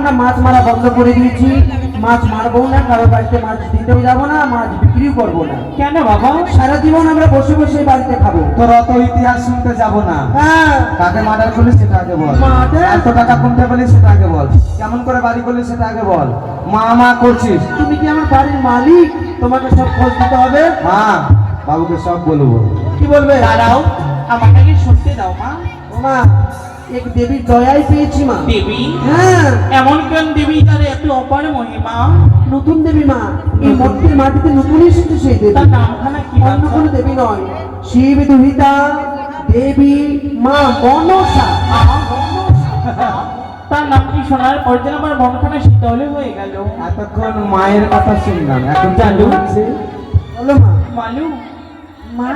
আমরা মাছ মারা বন্ধ করে দিয়েছি। মাছ মারবো না, কারোর বাড়িতে মাছ দিতেও যাবো না, মাছ বিক্রিও করবো না। কেন বাবা? সারা জীবন আমরা বসে বসে বাড়িতে খাবো। তোর অত ইতিহাস শুনতে যাবো না। হ্যাঁ, কাকে মার্ডার করলি সেটা আগে বল। এত টাকা কোনটা পেলি সেটা আগে বল। কেমন করে বাড়ি করলি সেটা আগে বল। মা মা করছিস। তুমি কি আমার বাড়ির মালিক? তোমাকে সব খোঁজ দিতে হবে। হ্যাঁ, বাবুকে সব বলবো। কি বলবে? দাঁড়াও, আমাকে আগে শুনতে দাও মা। মা, এক দেবীর দয়াই পেয়েছি মা। দেবী? হ্যাঁ, এমন কোন দেবী তার এত অপার মহিমা? নতুন দেবী মা। এই মর্তের মাটিতে নতুন এসেছে সেই দেবী। তার নামখানা কি? অন্য কোনো দেবী নয়, শিব দুহিতা দেবী মা মনসা। তার নাম কি শোনার পর যেন আমার মনখানা শীতল হয়ে গেল। এতক্ষণ মায়ের কথা শুনলাম, এখন চালু হচ্ছে বলো মা। মালু, মা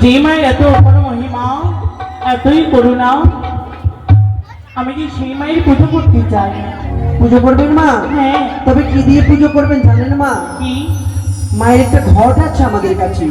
যে মায়ের এত অপার মহিমা, এতই করুণা, আমি কি সেই মায়ের পুজো করতে চাই। পুজো করবেন মা? হ্যাঁ। তবে কি দিয়ে পুজো করবেন জানেন মা? কি? মায়ের একটা ঘট আছে আমাদের কাছে।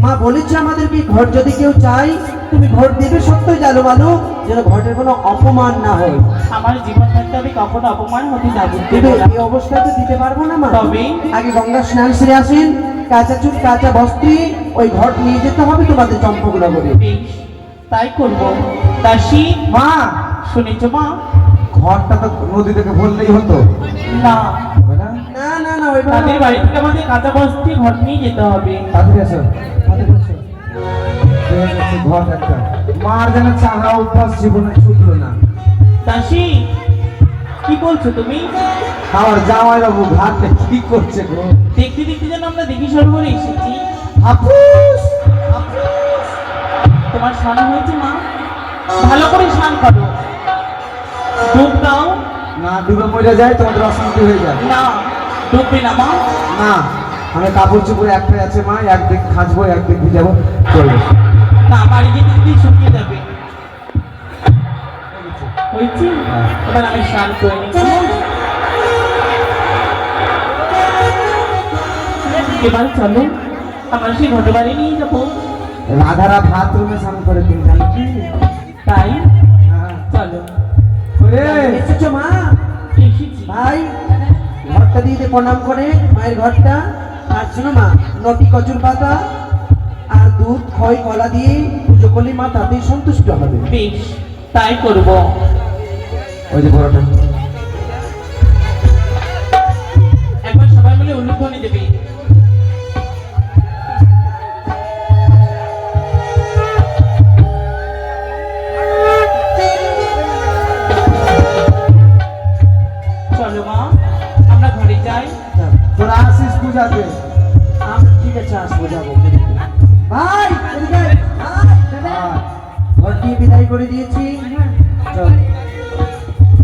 মা বলেছে আমাদেরকে ঘর যদি কেউ চাই, তুমি ঘর দেবে সত্যই জানো ভালো, যেন ঘটের কোনো অপমান না হয়। আমার জীবন থাকতে আমি কখনো অপমান হতে যাব কিন্তু এই অবস্থায় তো দিতে পারবো না মা। তবে আগে গঙ্গা স্নান সেরে আসেন, কাঁচা চুল কাঁচা বস্ত্রে ওই ঘট নিয়ে যেতে হবে তোমাদের চম্পগুলো করে। বেশ, তাই করব। দাসী মা, শুনেছ মা? ঘরটা তো নদী থেকে বললেই হতো। না, হবে না? না না না, ওইভাবে তাদের বাড়ি থেকে আমাদের কাঁচা বস্তি ঘর নিয়ে যেতে হবে। তাড়াতাড়ি এসো, তাড়াতাড়ি এসো। এই হচ্ছে ঘর একটা। মার যেন চাহা অভ্যাস জীবনে ছুটলো না। দাসী, কি বলছো তুমি? আমার জামাই বাবু ঘাটে কি করছে গো? দেখতে দেখতে যেন আমরা দেখি সরোবরে এসেছি। হাফুস, তোমার স্নান হয়েছে মা? ভালো করে স্নান করো, ডুব দাও। না ডুবে মরে যায়, তোমাদের অশান্তি হয়ে যায়। না, ডুববে না মা। না, আমি কাপড় চোপড় একটাই আছে মা, একদিক খাঁচবো একদিক ভিজাবো, চলবে। না, বাড়ি যেতে যেতে শুকিয়ে যাবে। হয়েছে? এবার আমি স্নান করে নিই। এবার চলো, আমার সেই ঘটে বাড়ি নিয়ে যাবো। রাধারা ভাত রুমে স্নান করে তুমি জানো কি? তাই হ্যাঁ। চলো। ওরে, এসেছো মা? এসেছি। ভাই, ঘরটা দিয়ে দে প্রণাম করে, মায়ের ঘরটা। আর শোনো মা, নটি কচুর পাতা আর দুধ খই কলা দিয়ে পুজো করলে মা তাতেই সন্তুষ্ট হবে। বেশ, তাই করব। ওই যে বড়টা। একবার সবাই মিলে উলুধ্বনি দেবে। চলো মা, আমরা ঘরে যাই। তোরা আসিস পূজাতে। ঠিক আছে, আসবো যাবো। ভাই এদিকে আয়। হ্যাঁ। ঘর দিয়ে বিদায় করে দিয়েছি। চল,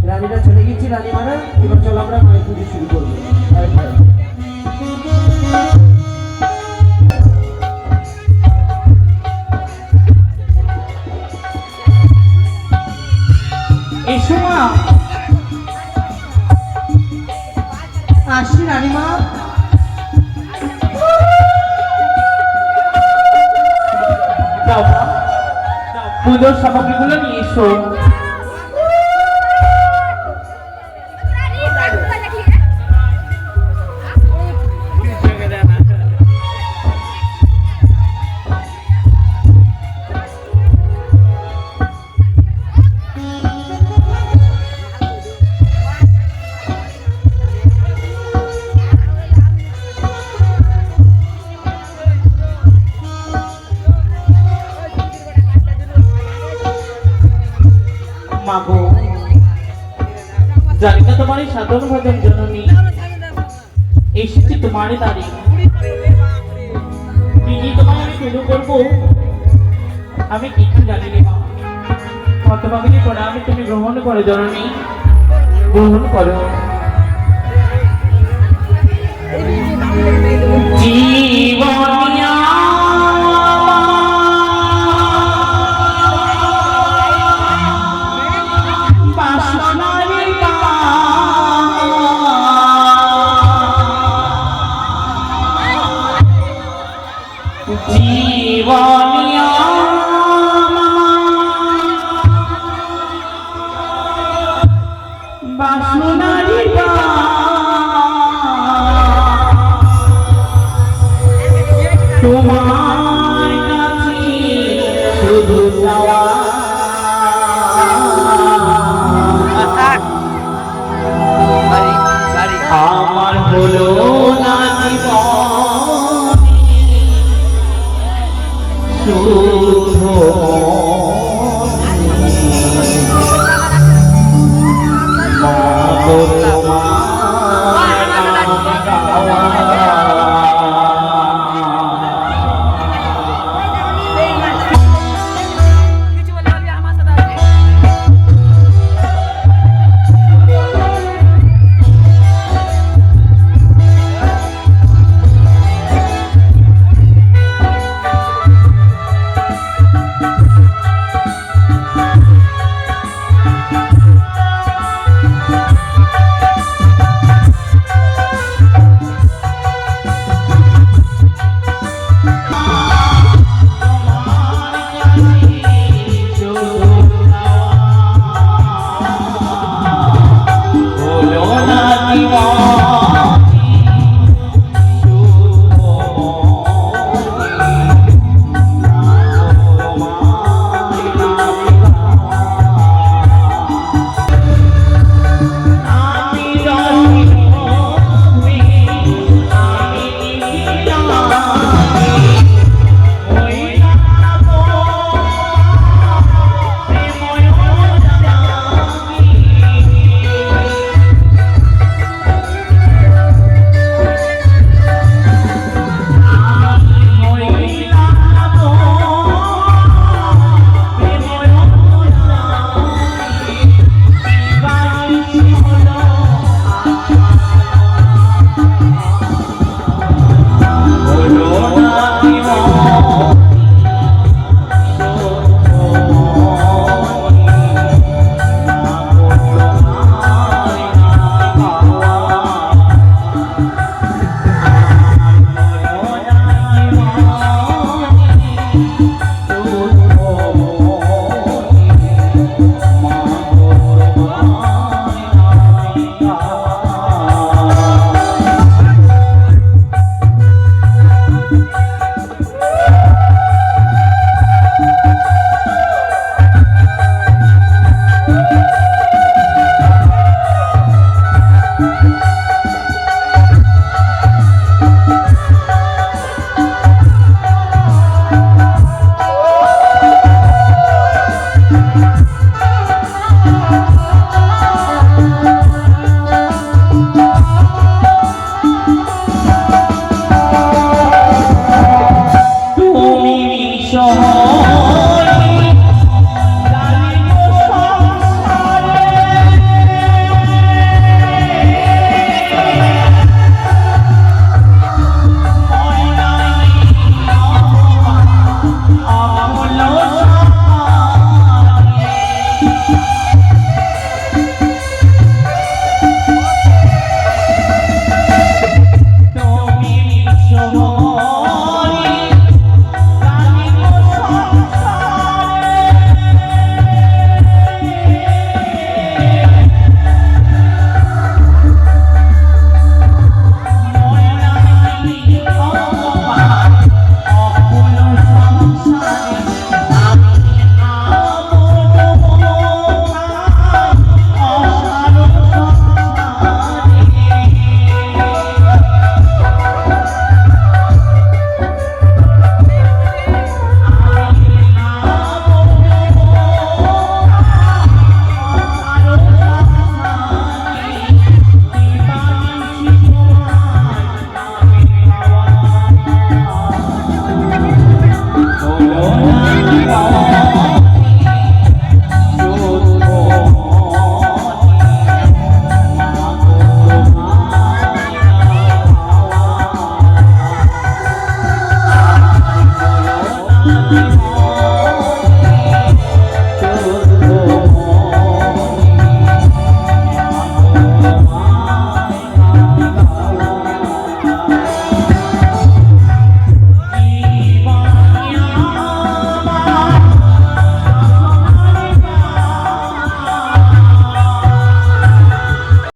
রানীরা চলে গেছি, রানীমারা। এবার চল আমরা মায়ের পুজো শুরু করবো। আয়, আয়। এসো মা। আসি রানীমা। যাও মা, যাও, পুজোর সামগ্রীগুলো নিয়ে এসো। মাগো, জানি না তোমার এই সাধারণ ভজন জননী এসেছি তোমারই তারিখ। কি তোমায় আমি শুরু করবো আমি কিছু জানি না মা। হতভাগিনী পড়া আমি তুমি গ্রহণ করো জননী, গ্রহণ করো। জীবনিয়া জীবনিয়া বাসনারি হলো না জীবনে শুধু মা বলে